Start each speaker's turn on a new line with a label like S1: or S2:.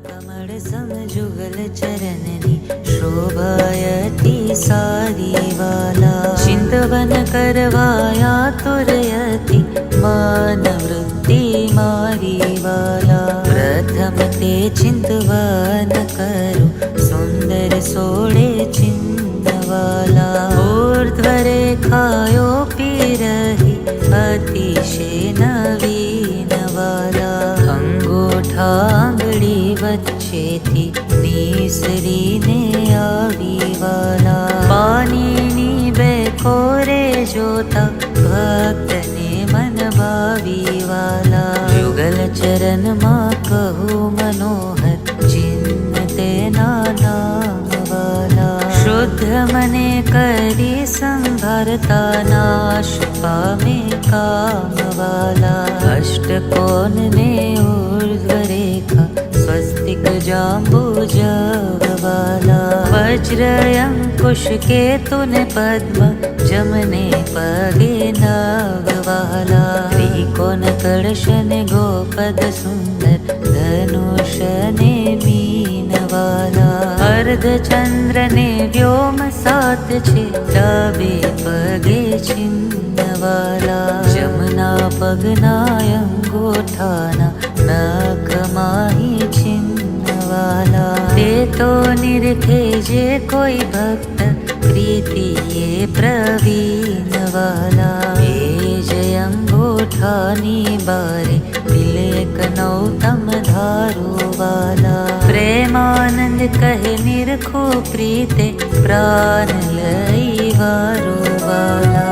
S1: कमल समजुगल चरणनी शोभायति सारी वाला चिंतवन करवाया तुरयति मान वृत्ति मारी वाला प्रथम ते चिंतवन करो सुंदर सोड़े चिन्हवाला ऊर्ध्वरे खायो पी रही अतिशय नवीन वाला अंगूठा आंगળી વચ્ચેથી નીસરીને આવી વાલા પાણીની બે કોરે જોતા ભક્તને મન ભાવી વાલા યુગલ ચરણમાં કહું મનોહર ચિન્હ તેના નામ વાલા શુદ્ધ મને કરી સંભારતા નાશ પામે કામ વાલા અષ્ટકોણ ને ऊर्ध्व रेखा स्वस्तिक जाम्बुजवाला वज्र अंकुश केतु ने पद्म जमने पगे नववाला त्रिकोण कलश ने गोपद सुंदर धनुष ने मीनवाला अर्ध चंद्र ने व्योम सात छे डाबे पगे छिन्नवाला जमना पगना अंगूठाना नखमाही छिन्नवाला ते तो निरखे जे कोई भक्त प्रीति ये प्रवीण वाला ए जय अंगूठानी बारे तिलक नौतम धारो वाला प्रेमानंद कहे निरखो प्रीते प्राण लई वारो वाला।